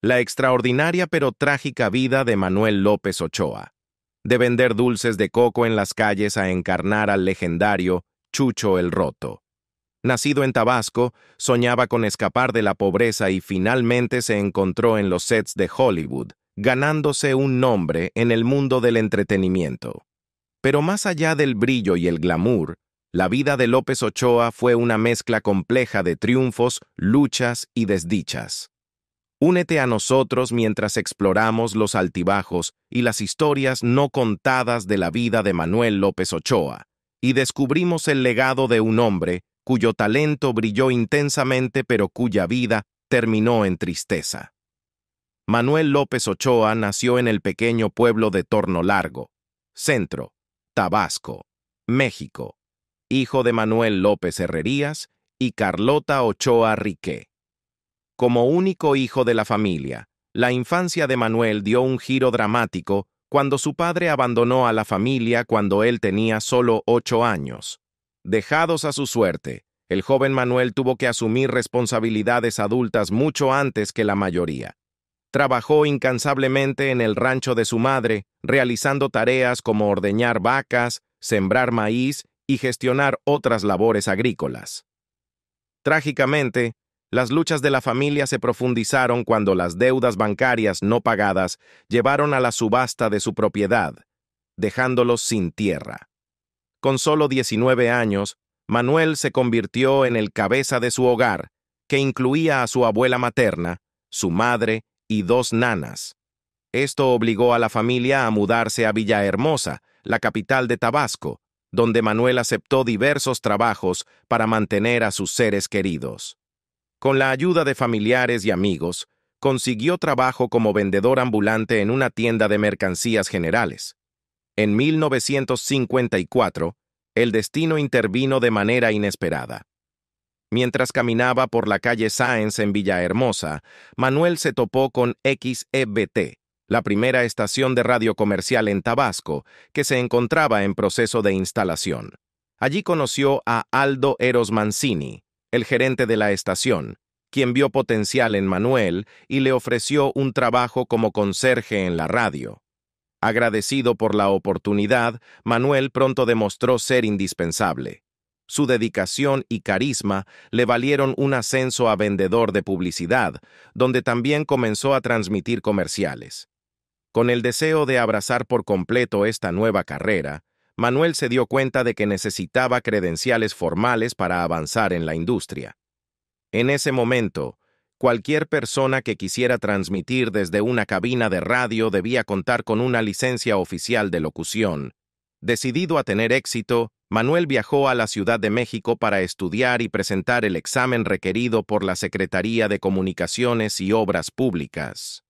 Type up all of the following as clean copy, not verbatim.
La extraordinaria pero trágica vida de Manuel López Ochoa. De vender dulces de coco en las calles a encarnar al legendario Chucho el Roto. Nacido en Tabasco, soñaba con escapar de la pobreza y finalmente se encontró en los sets de Hollywood, ganándose un nombre en el mundo del entretenimiento. Pero más allá del brillo y el glamour, la vida de López Ochoa fue una mezcla compleja de triunfos, luchas y desdichas. Únete a nosotros mientras exploramos los altibajos y las historias no contadas de la vida de Manuel López Ochoa, y descubrimos el legado de un hombre cuyo talento brilló intensamente pero cuya vida terminó en tristeza. Manuel López Ochoa nació en el pequeño pueblo de Torno Largo, Centro, Tabasco, México, hijo de Manuel López Herrerías y Carlota Ochoa Riqué. Como único hijo de la familia, la infancia de Manuel dio un giro dramático cuando su padre abandonó a la familia cuando él tenía solo 8 años. Dejados a su suerte, el joven Manuel tuvo que asumir responsabilidades adultas mucho antes que la mayoría. Trabajó incansablemente en el rancho de su madre, realizando tareas como ordeñar vacas, sembrar maíz y gestionar otras labores agrícolas. Trágicamente, las luchas de la familia se profundizaron cuando las deudas bancarias no pagadas llevaron a la subasta de su propiedad, dejándolos sin tierra. Con solo 19 años, Manuel se convirtió en el cabeza de su hogar, que incluía a su abuela materna, su madre y 2 nanas. Esto obligó a la familia a mudarse a Villahermosa, la capital de Tabasco, donde Manuel aceptó diversos trabajos para mantener a sus seres queridos. Con la ayuda de familiares y amigos, consiguió trabajo como vendedor ambulante en una tienda de mercancías generales. En 1954, el destino intervino de manera inesperada. Mientras caminaba por la calle Sáenz en Villahermosa, Manuel se topó con XEBT, la primera estación de radio comercial en Tabasco, que se encontraba en proceso de instalación. Allí conoció a Aldo Eros Mancini, el gerente de la estación, quien vio potencial en Manuel y le ofreció un trabajo como conserje en la radio. Agradecido por la oportunidad, Manuel pronto demostró ser indispensable. Su dedicación y carisma le valieron un ascenso a vendedor de publicidad, donde también comenzó a transmitir comerciales. Con el deseo de abrazar por completo esta nueva carrera, Manuel se dio cuenta de que necesitaba credenciales formales para avanzar en la industria. En ese momento, cualquier persona que quisiera transmitir desde una cabina de radio debía contar con una licencia oficial de locución. Decidido a tener éxito, Manuel viajó a la Ciudad de México para estudiar y presentar el examen requerido por la Secretaría de Comunicaciones y Obras Públicas.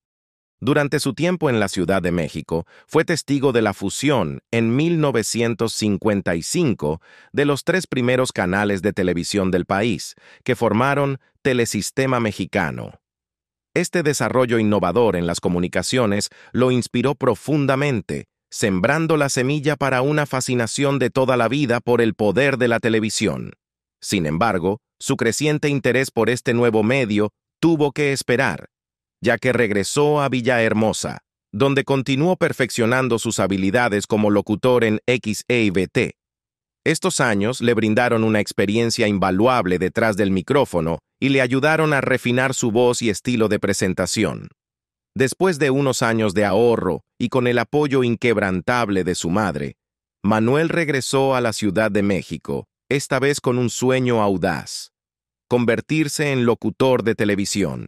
Durante su tiempo en la Ciudad de México, fue testigo de la fusión, en 1955, de los 3 primeros canales de televisión del país, que formaron Telesistema Mexicano. Este desarrollo innovador en las comunicaciones lo inspiró profundamente, sembrando la semilla para una fascinación de toda la vida por el poder de la televisión. Sin embargo, su creciente interés por este nuevo medio tuvo que esperar, ya que regresó a Villahermosa, donde continuó perfeccionando sus habilidades como locutor en XEBT. Estos años le brindaron una experiencia invaluable detrás del micrófono y le ayudaron a refinar su voz y estilo de presentación. Después de unos años de ahorro y con el apoyo inquebrantable de su madre, Manuel regresó a la Ciudad de México, esta vez con un sueño audaz: convertirse en locutor de televisión.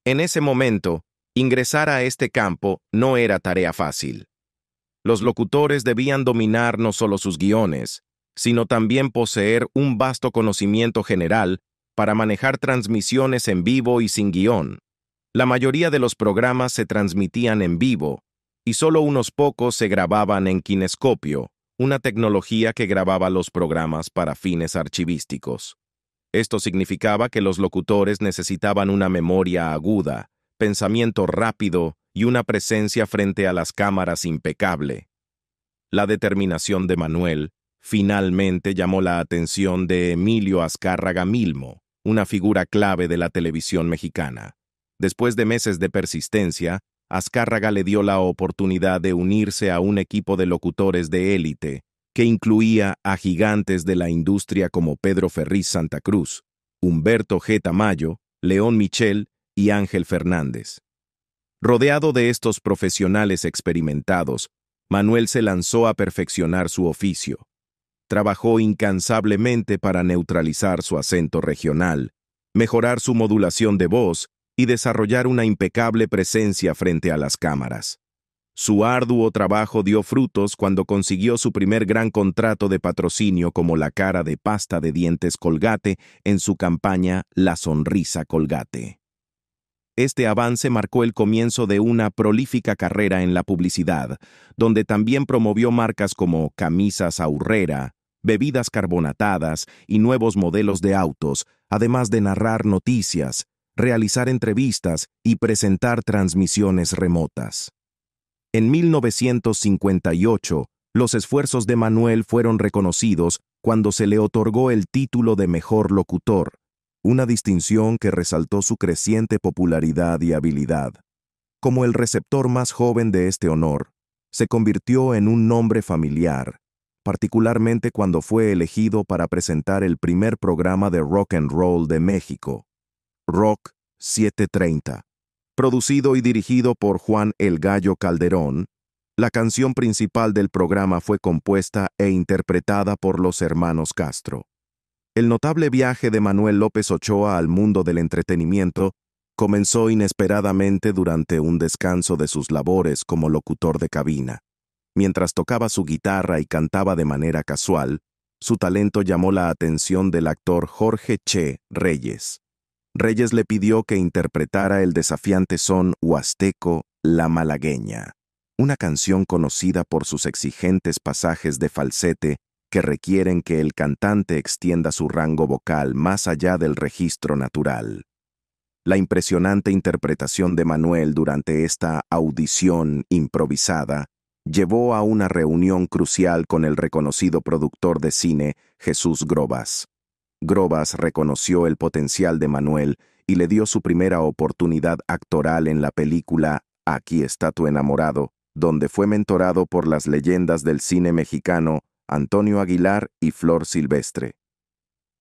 En ese momento, ingresar a este campo no era tarea fácil. Los locutores debían dominar no solo sus guiones, sino también poseer un vasto conocimiento general para manejar transmisiones en vivo y sin guión. La mayoría de los programas se transmitían en vivo, y solo unos pocos se grababan en kinescopio, una tecnología que grababa los programas para fines archivísticos. Esto significaba que los locutores necesitaban una memoria aguda, pensamiento rápido y una presencia frente a las cámaras impecable. La determinación de Manuel finalmente llamó la atención de Emilio Azcárraga Milmo, una figura clave de la televisión mexicana. Después de meses de persistencia, Azcárraga le dio la oportunidad de unirse a un equipo de locutores de élite, que incluía a gigantes de la industria como Pedro Ferriz Santa Cruz, Humberto G. Tamayo, León Michel y Ángel Fernández. Rodeado de estos profesionales experimentados, Manuel se lanzó a perfeccionar su oficio. Trabajó incansablemente para neutralizar su acento regional, mejorar su modulación de voz y desarrollar una impecable presencia frente a las cámaras. Su arduo trabajo dio frutos cuando consiguió su primer gran contrato de patrocinio como la cara de pasta de dientes Colgate en su campaña La Sonrisa Colgate. Este avance marcó el comienzo de una prolífica carrera en la publicidad, donde también promovió marcas como Camisas Aurrera, bebidas carbonatadas y nuevos modelos de autos, además de narrar noticias, realizar entrevistas y presentar transmisiones remotas. En 1958, los esfuerzos de Manuel fueron reconocidos cuando se le otorgó el título de Mejor Locutor, una distinción que resaltó su creciente popularidad y habilidad. Como el receptor más joven de este honor, se convirtió en un nombre familiar, particularmente cuando fue elegido para presentar el primer programa de rock and roll de México, Rock 730. Producido y dirigido por Juan El Gallo Calderón, la canción principal del programa fue compuesta e interpretada por los hermanos Castro. El notable viaje de Manuel López Ochoa al mundo del entretenimiento comenzó inesperadamente durante un descanso de sus labores como locutor de cabina. Mientras tocaba su guitarra y cantaba de manera casual, su talento llamó la atención del actor Jorge Che Reyes. Reyes le pidió que interpretara el desafiante son huasteco La Malagueña, una canción conocida por sus exigentes pasajes de falsete que requieren que el cantante extienda su rango vocal más allá del registro natural. La impresionante interpretación de Manuel durante esta audición improvisada llevó a una reunión crucial con el reconocido productor de cine Jesús Grobas. Grobas reconoció el potencial de Manuel y le dio su primera oportunidad actoral en la película Aquí está tu enamorado, donde fue mentorado por las leyendas del cine mexicano Antonio Aguilar y Flor Silvestre.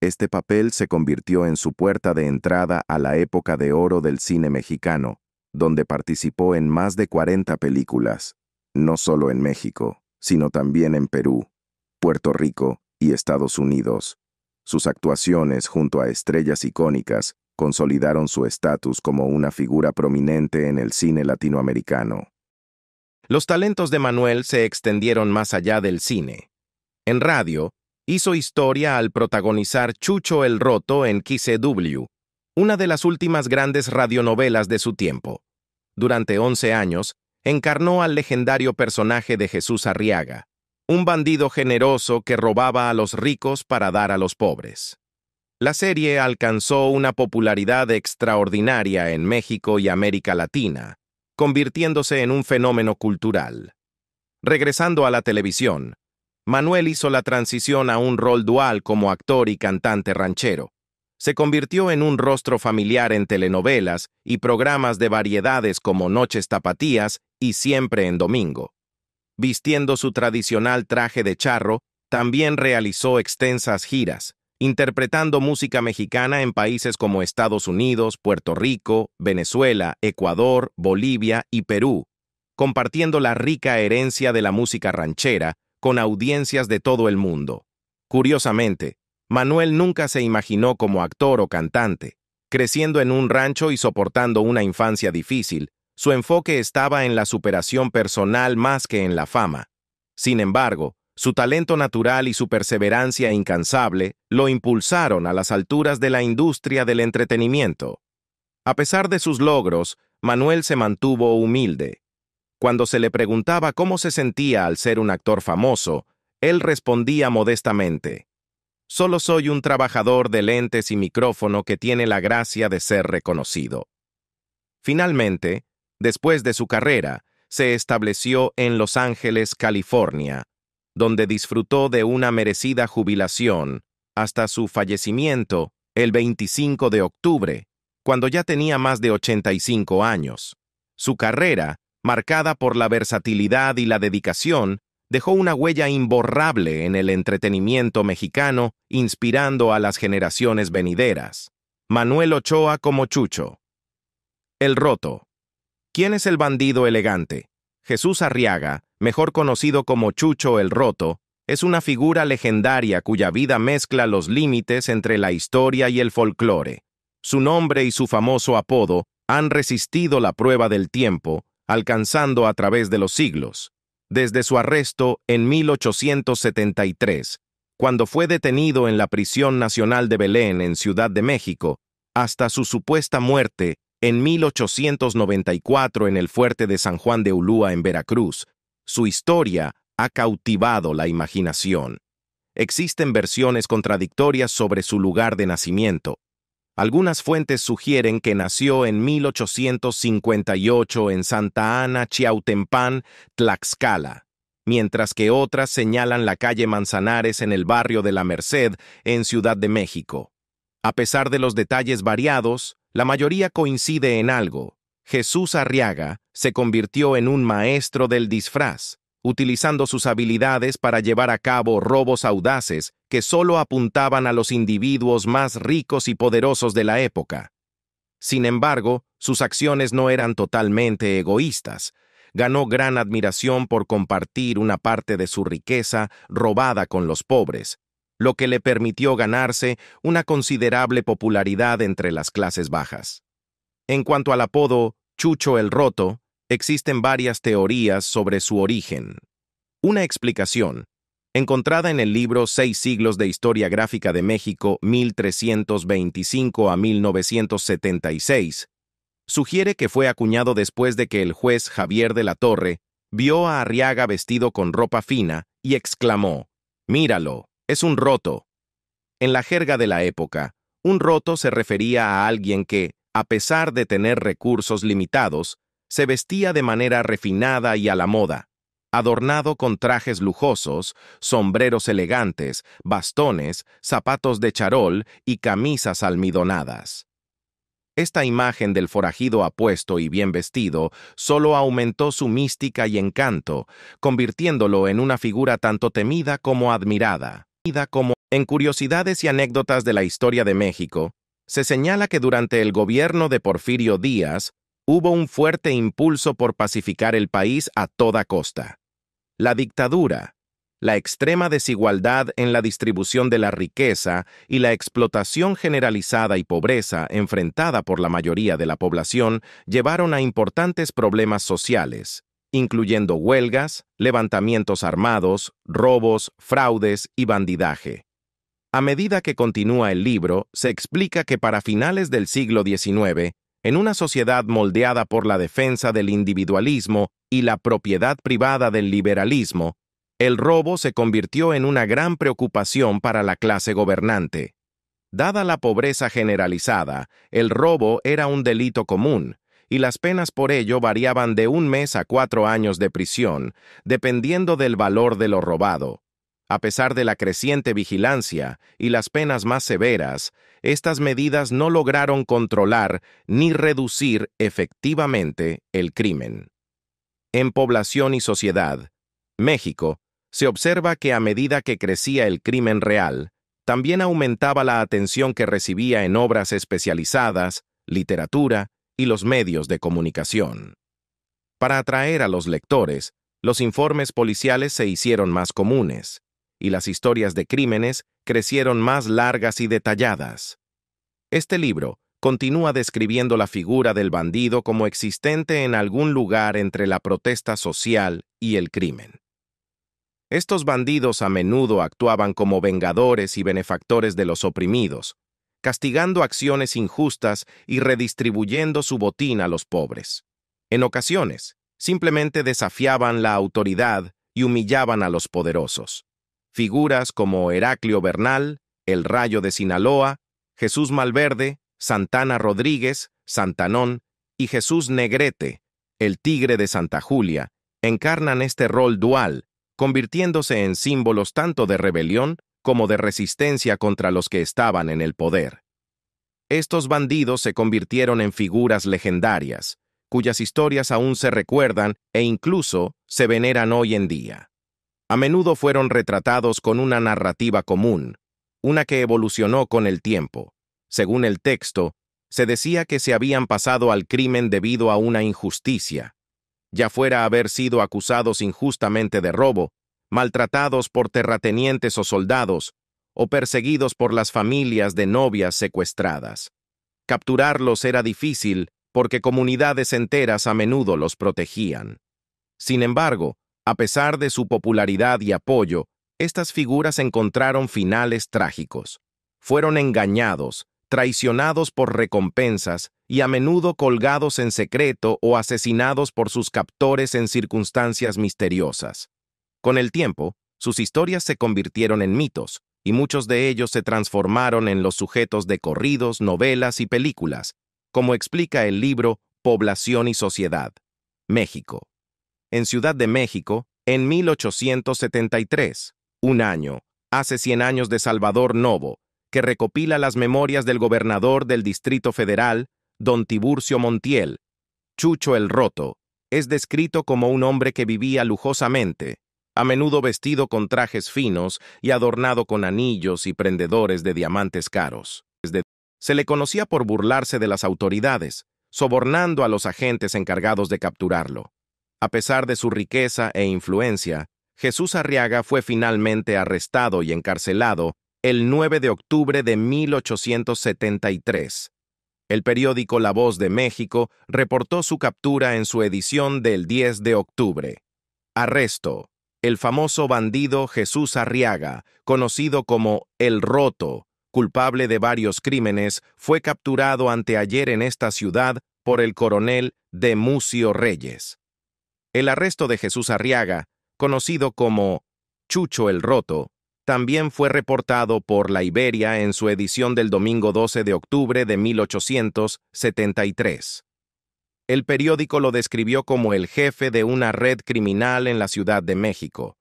Este papel se convirtió en su puerta de entrada a la época de oro del cine mexicano, donde participó en más de 40 películas, no solo en México, sino también en Perú, Puerto Rico y Estados Unidos. Sus actuaciones junto a estrellas icónicas consolidaron su estatus como una figura prominente en el cine latinoamericano. Los talentos de Manuel se extendieron más allá del cine. En radio, hizo historia al protagonizar Chucho el Roto en XCW, una de las últimas grandes radionovelas de su tiempo. Durante 11 años, encarnó al legendario personaje de Jesús Arriaga, un bandido generoso que robaba a los ricos para dar a los pobres. La serie alcanzó una popularidad extraordinaria en México y América Latina, convirtiéndose en un fenómeno cultural. Regresando a la televisión, Manuel hizo la transición a un rol dual como actor y cantante ranchero. Se convirtió en un rostro familiar en telenovelas y programas de variedades como Noches Tapatías y Siempre en Domingo. Vistiendo su tradicional traje de charro, también realizó extensas giras, interpretando música mexicana en países como Estados Unidos, Puerto Rico, Venezuela, Ecuador, Bolivia y Perú, compartiendo la rica herencia de la música ranchera con audiencias de todo el mundo. Curiosamente, Manuel nunca se imaginó como actor o cantante. Creciendo en un rancho y soportando una infancia difícil, su enfoque estaba en la superación personal más que en la fama. Sin embargo, su talento natural y su perseverancia incansable lo impulsaron a las alturas de la industria del entretenimiento. A pesar de sus logros, Manuel se mantuvo humilde. Cuando se le preguntaba cómo se sentía al ser un actor famoso, él respondía modestamente: «Solo soy un trabajador de lentes y micrófono que tiene la gracia de ser reconocido». Finalmente, después de su carrera, se estableció en Los Ángeles, California, donde disfrutó de una merecida jubilación hasta su fallecimiento el 25 de octubre, cuando ya tenía más de 85 años. Su carrera, marcada por la versatilidad y la dedicación, dejó una huella imborrable en el entretenimiento mexicano, inspirando a las generaciones venideras. Manuel Ochoa como Chucho. El Roto. ¿Quién es el bandido elegante? Jesús Arriaga, mejor conocido como Chucho el Roto, es una figura legendaria cuya vida mezcla los límites entre la historia y el folclore. Su nombre y su famoso apodo han resistido la prueba del tiempo, alcanzando a través de los siglos. Desde su arresto en 1873, cuando fue detenido en la Prisión Nacional de Belén en Ciudad de México, hasta su supuesta muerte en 1894 en el fuerte de San Juan de Ulúa en Veracruz, su historia ha cautivado la imaginación. Existen versiones contradictorias sobre su lugar de nacimiento. Algunas fuentes sugieren que nació en 1858 en Santa Ana, Chiautempan, Tlaxcala, mientras que otras señalan la calle Manzanares en el barrio de La Merced, en Ciudad de México. A pesar de los detalles variados, la mayoría coincide en algo. Jesús Arriaga se convirtió en un maestro del disfraz, utilizando sus habilidades para llevar a cabo robos audaces que solo apuntaban a los individuos más ricos y poderosos de la época. Sin embargo, sus acciones no eran totalmente egoístas. Ganó gran admiración por compartir una parte de su riqueza robada con los pobres, lo que le permitió ganarse una considerable popularidad entre las clases bajas. En cuanto al apodo Chucho el Roto, existen varias teorías sobre su origen. Una explicación, encontrada en el libro 6 siglos de Historia Gráfica de México 1325 a 1976, sugiere que fue acuñado después de que el juez Javier de la Torre vio a Arriaga vestido con ropa fina y exclamó: «Míralo, es un roto». En la jerga de la época, un roto se refería a alguien que, a pesar de tener recursos limitados, se vestía de manera refinada y a la moda, adornado con trajes lujosos, sombreros elegantes, bastones, zapatos de charol y camisas almidonadas. Esta imagen del forajido apuesto y bien vestido solo aumentó su mística y encanto, convirtiéndolo en una figura tanto temida como admirada. En Curiosidades y Anécdotas de la Historia de México, se señala que durante el gobierno de Porfirio Díaz, hubo un fuerte impulso por pacificar el país a toda costa. La dictadura, la extrema desigualdad en la distribución de la riqueza y la explotación generalizada y pobreza enfrentada por la mayoría de la población llevaron a importantes problemas sociales, incluyendo huelgas, levantamientos armados, robos, fraudes y bandidaje. A medida que continúa el libro, se explica que para finales del siglo XIX, en una sociedad moldeada por la defensa del individualismo y la propiedad privada del liberalismo, el robo se convirtió en una gran preocupación para la clase gobernante. Dada la pobreza generalizada, el robo era un delito común, y las penas por ello variaban de 1 mes a 4 años de prisión, dependiendo del valor de lo robado. A pesar de la creciente vigilancia y las penas más severas, estas medidas no lograron controlar ni reducir efectivamente el crimen. En Población y Sociedad, México, se observa que a medida que crecía el crimen real, también aumentaba la atención que recibía en obras especializadas, literatura y los medios de comunicación. Para atraer a los lectores, los informes policiales se hicieron más comunes, y las historias de crímenes crecieron más largas y detalladas. Este libro continúa describiendo la figura del bandido como existente en algún lugar entre la protesta social y el crimen. Estos bandidos a menudo actuaban como vengadores y benefactores de los oprimidos, castigando acciones injustas y redistribuyendo su botín a los pobres. En ocasiones, simplemente desafiaban la autoridad y humillaban a los poderosos. Figuras como Heraclio Bernal, el Rayo de Sinaloa, Jesús Malverde, Santana Rodríguez, Santanón y Jesús Negrete, el Tigre de Santa Julia, encarnan este rol dual, convirtiéndose en símbolos tanto de rebelión como de resistencia contra los que estaban en el poder. Estos bandidos se convirtieron en figuras legendarias, cuyas historias aún se recuerdan e incluso se veneran hoy en día. A menudo fueron retratados con una narrativa común, una que evolucionó con el tiempo. Según el texto, se decía que se habían pasado al crimen debido a una injusticia, ya fuera haber sido acusados injustamente de robo, maltratados por terratenientes o soldados, o perseguidos por las familias de novias secuestradas. Capturarlos era difícil porque comunidades enteras a menudo los protegían. Sin embargo, a pesar de su popularidad y apoyo, estas figuras encontraron finales trágicos. Fueron engañados, traicionados por recompensas y a menudo colgados en secreto o asesinados por sus captores en circunstancias misteriosas. Con el tiempo, sus historias se convirtieron en mitos, y muchos de ellos se transformaron en los sujetos de corridos, novelas y películas, como explica el libro Población y Sociedad, México. En Ciudad de México, en 1873, un año, hace 100 años de Salvador Novo, que recopila las memorias del gobernador del Distrito Federal, don Tiburcio Montiel, Chucho el Roto, es descrito como un hombre que vivía lujosamente, a menudo vestido con trajes finos y adornado con anillos y prendedores de diamantes caros. Se le conocía por burlarse de las autoridades, sobornando a los agentes encargados de capturarlo. A pesar de su riqueza e influencia, Jesús Arriaga fue finalmente arrestado y encarcelado el 9 de octubre de 1873. El periódico La Voz de México reportó su captura en su edición del 10 de octubre. Arresto. El famoso bandido Jesús Arriaga, conocido como El Roto, culpable de varios crímenes, fue capturado anteayer en esta ciudad por el coronel Demucio Reyes. El arresto de Jesús Arriaga, conocido como Chucho el Roto, también fue reportado por La Iberia en su edición del domingo 12 de octubre de 1873. El periódico lo describió como el jefe de una red criminal en la Ciudad de México,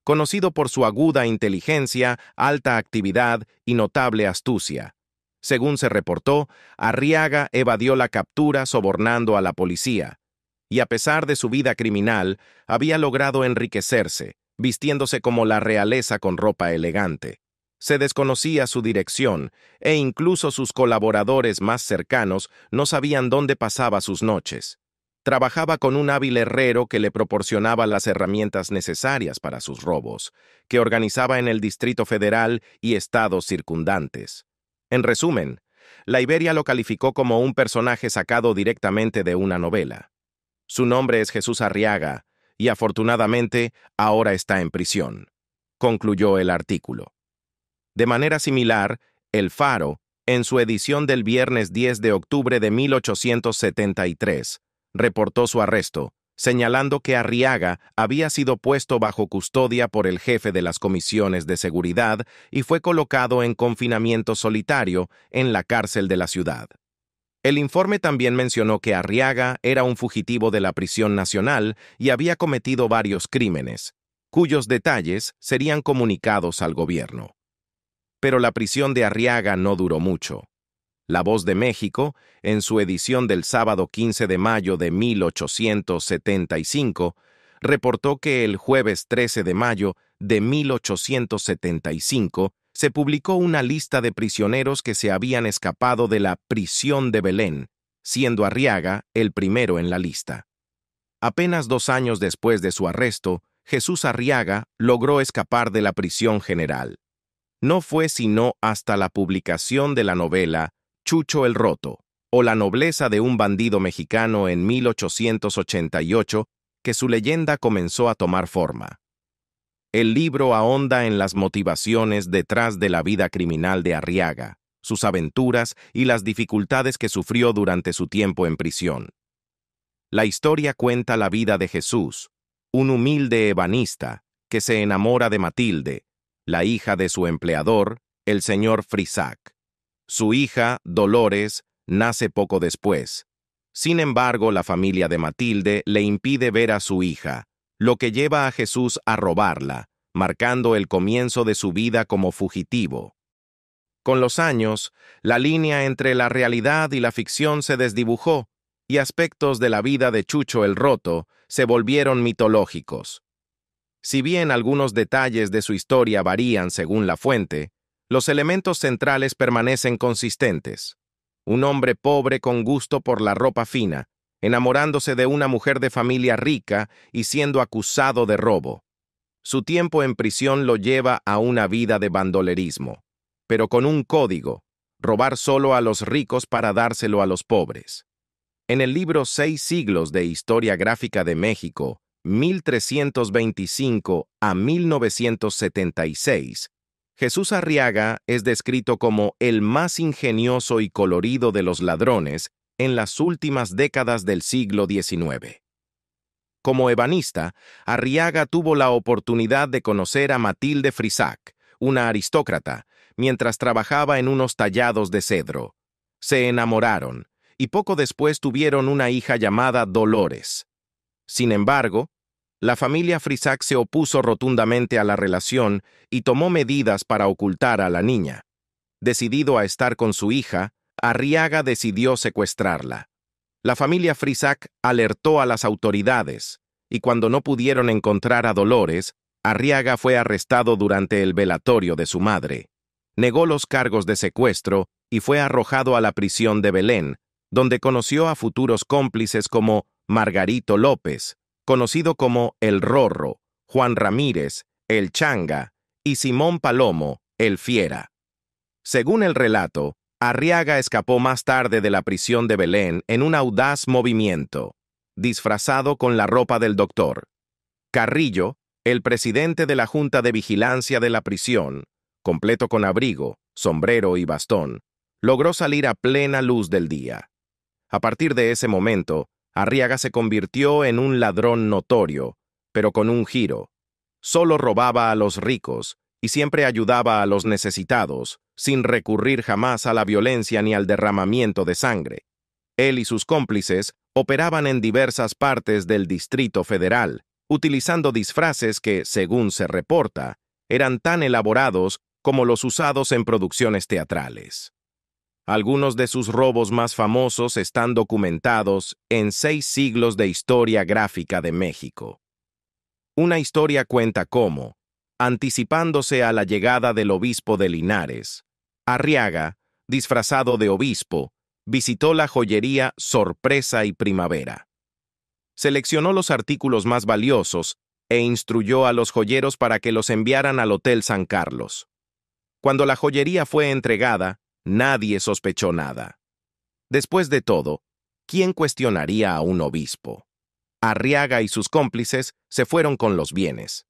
conocido por su aguda inteligencia, alta actividad y notable astucia. Según se reportó, Arriaga evadió la captura sobornando a la policía, y a pesar de su vida criminal, había logrado enriquecerse, vistiéndose como la realeza con ropa elegante. Se desconocía su dirección, e incluso sus colaboradores más cercanos no sabían dónde pasaba sus noches. Trabajaba con un hábil herrero que le proporcionaba las herramientas necesarias para sus robos, que organizaba en el Distrito Federal y estados circundantes. En resumen, La Iberia lo calificó como un personaje sacado directamente de una novela. Su nombre es Jesús Arriaga, y afortunadamente ahora está en prisión, concluyó el artículo. De manera similar, El Faro, en su edición del viernes 10 de octubre de 1873, reportó su arresto, señalando que Arriaga había sido puesto bajo custodia por el jefe de las comisiones de seguridad y fue colocado en confinamiento solitario en la cárcel de la ciudad. El informe también mencionó que Arriaga era un fugitivo de la prisión nacional y había cometido varios crímenes, cuyos detalles serían comunicados al gobierno. Pero la prisión de Arriaga no duró mucho. La Voz de México, en su edición del sábado 15 de mayo de 1875, reportó que el jueves 13 de mayo de 1875 se publicó una lista de prisioneros que se habían escapado de la prisión de Belén, siendo Arriaga el primero en la lista. Apenas 2 años después de su arresto, Jesús Arriaga logró escapar de la prisión general. No fue sino hasta la publicación de la novela Chucho el Roto, o La nobleza de un bandido mexicano en 1888, que su leyenda comenzó a tomar forma. El libro ahonda en las motivaciones detrás de la vida criminal de Arriaga, sus aventuras y las dificultades que sufrió durante su tiempo en prisión. La historia cuenta la vida de Jesús, un humilde ebanista que se enamora de Matilde, la hija de su empleador, el señor Frisac. Su hija, Dolores, nace poco después. Sin embargo, la familia de Matilde le impide ver a su hija, lo que lleva a Jesús a robarla, marcando el comienzo de su vida como fugitivo. Con los años, la línea entre la realidad y la ficción se desdibujó, y aspectos de la vida de Chucho el Roto se volvieron mitológicos. Si bien algunos detalles de su historia varían según la fuente, los elementos centrales permanecen consistentes. Un hombre pobre con gusto por la ropa fina, enamorándose de una mujer de familia rica y siendo acusado de robo. Su tiempo en prisión lo lleva a una vida de bandolerismo, pero con un código: robar solo a los ricos para dárselo a los pobres. En el libro 6 siglos de Historia Gráfica de México, 1325 a 1976, Jesús Arriaga es descrito como el más ingenioso y colorido de los ladrones en las últimas décadas del siglo XIX. Como ebanista, Arriaga tuvo la oportunidad de conocer a Matilde Frisac, una aristócrata, mientras trabajaba en unos tallados de cedro. Se enamoraron, y poco después tuvieron una hija llamada Dolores. Sin embargo, la familia Frisac se opuso rotundamente a la relación y tomó medidas para ocultar a la niña. Decidido a estar con su hija, Arriaga decidió secuestrarla. La familia Frisac alertó a las autoridades, y cuando no pudieron encontrar a Dolores, Arriaga fue arrestado durante el velatorio de su madre. Negó los cargos de secuestro y fue arrojado a la prisión de Belén, donde conoció a futuros cómplices como Margarito López, conocido como El Rorro, Juan Ramírez, El Changa, y Simón Palomo, El Fiera. Según el relato, Arriaga escapó más tarde de la prisión de Belén en un audaz movimiento, disfrazado con la ropa del doctor. Carrillo, el presidente de la Junta de Vigilancia de la prisión, completo con abrigo, sombrero y bastón, logró salir a plena luz del día. A partir de ese momento, Arriaga se convirtió en un ladrón notorio, pero con un giro. Solo robaba a los ricos y siempre ayudaba a los necesitados, sin recurrir jamás a la violencia ni al derramamiento de sangre. Él y sus cómplices operaban en diversas partes del Distrito Federal, utilizando disfraces que, según se reporta, eran tan elaborados como los usados en producciones teatrales. Algunos de sus robos más famosos están documentados en 6 siglos de Historia Gráfica de México. Una historia cuenta cómo, anticipándose a la llegada del obispo de Linares, Arriaga, disfrazado de obispo, visitó la joyería Sorpresa y Primavera. Seleccionó los artículos más valiosos e instruyó a los joyeros para que los enviaran al Hotel San Carlos. Cuando la joyería fue entregada, nadie sospechó nada. Después de todo, ¿quién cuestionaría a un obispo? Arriaga y sus cómplices se fueron con los bienes.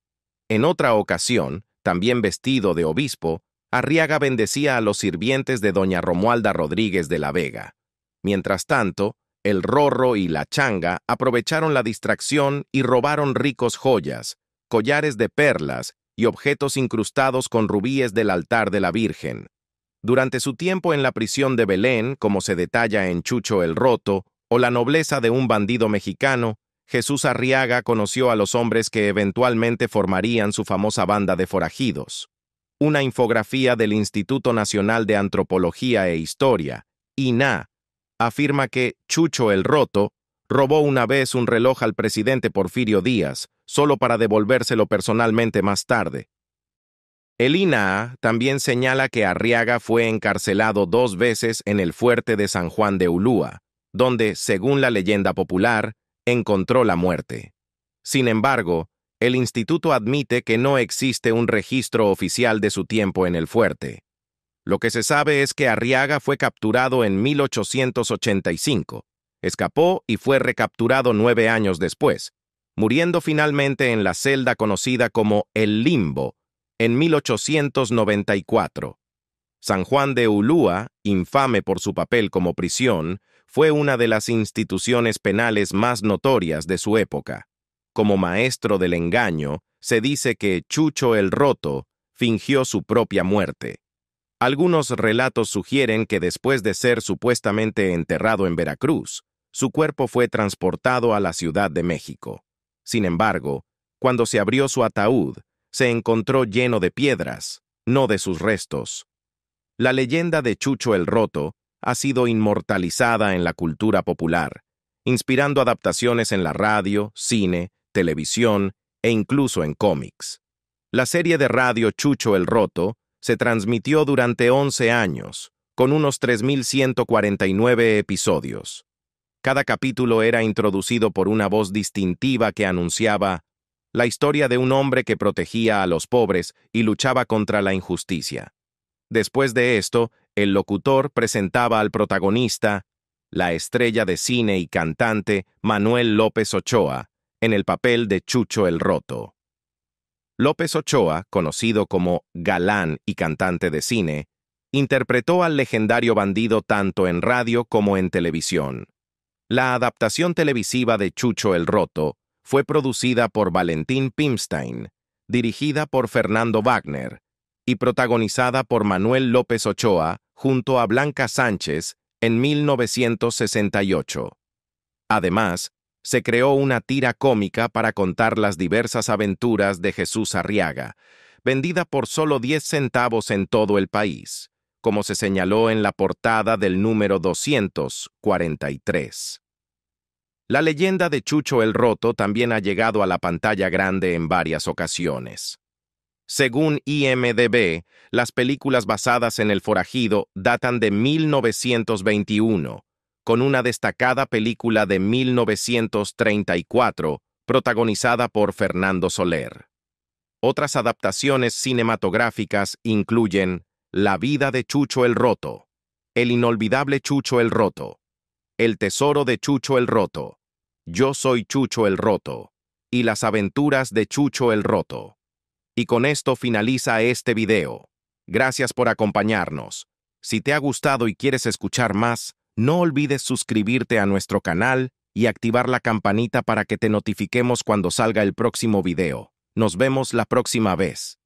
En otra ocasión, también vestido de obispo, Arriaga bendecía a los sirvientes de doña Romualda Rodríguez de la Vega. Mientras tanto, el Rorro y la Changa aprovecharon la distracción y robaron ricos joyas, collares de perlas y objetos incrustados con rubíes del altar de la Virgen. Durante su tiempo en la prisión de Belén, como se detalla en Chucho el Roto, o La nobleza de un bandido mexicano, Jesús Arriaga conoció a los hombres que eventualmente formarían su famosa banda de forajidos. Una infografía del Instituto Nacional de Antropología e Historia, INAH, afirma que Chucho el Roto robó una vez un reloj al presidente Porfirio Díaz, solo para devolvérselo personalmente más tarde. El INAH también señala que Arriaga fue encarcelado 2 veces en el fuerte de San Juan de Ulúa, donde, según la leyenda popular, encontró la muerte. Sin embargo, el instituto admite que no existe un registro oficial de su tiempo en el fuerte. Lo que se sabe es que Arriaga fue capturado en 1885, escapó y fue recapturado 9 años después, muriendo finalmente en la celda conocida como El Limbo, en 1894. San Juan de Ulúa, infame por su papel como prisión, fue una de las instituciones penales más notorias de su época. Como maestro del engaño, se dice que Chucho el Roto fingió su propia muerte. Algunos relatos sugieren que después de ser supuestamente enterrado en Veracruz, su cuerpo fue transportado a la Ciudad de México. Sin embargo, cuando se abrió su ataúd, se encontró lleno de piedras, no de sus restos. La leyenda de Chucho el Roto ha sido inmortalizada en la cultura popular, inspirando adaptaciones en la radio, cine, televisión e incluso en cómics. La serie de radio Chucho el Roto se transmitió durante 11 años, con unos 3.149 episodios. Cada capítulo era introducido por una voz distintiva que anunciaba la historia de un hombre que protegía a los pobres y luchaba contra la injusticia. Después de esto, el locutor presentaba al protagonista, la estrella de cine y cantante Manuel López Ochoa, en el papel de Chucho el Roto. López Ochoa, conocido como galán y cantante de cine, interpretó al legendario bandido tanto en radio como en televisión. La adaptación televisiva de Chucho el Roto fue producida por Valentín Pimstein, dirigida por Fernando Wagner y protagonizada por Manuel López Ochoa junto a Blanca Sánchez en 1968. Además, se creó una tira cómica para contar las diversas aventuras de Jesús Arriaga, vendida por solo 10 centavos en todo el país, como se señaló en la portada del número 243. La leyenda de Chucho el Roto también ha llegado a la pantalla grande en varias ocasiones. Según IMDb, las películas basadas en El Forajido datan de 1921, con una destacada película de 1934, protagonizada por Fernando Soler. Otras adaptaciones cinematográficas incluyen La vida de Chucho el Roto, El inolvidable Chucho el Roto, El tesoro de Chucho el Roto, Yo soy Chucho el Roto, y Las aventuras de Chucho el Roto. Y con esto finaliza este video. Gracias por acompañarnos. Si te ha gustado y quieres escuchar más, no olvides suscribirte a nuestro canal y activar la campanita para que te notifiquemos cuando salga el próximo video. Nos vemos la próxima vez.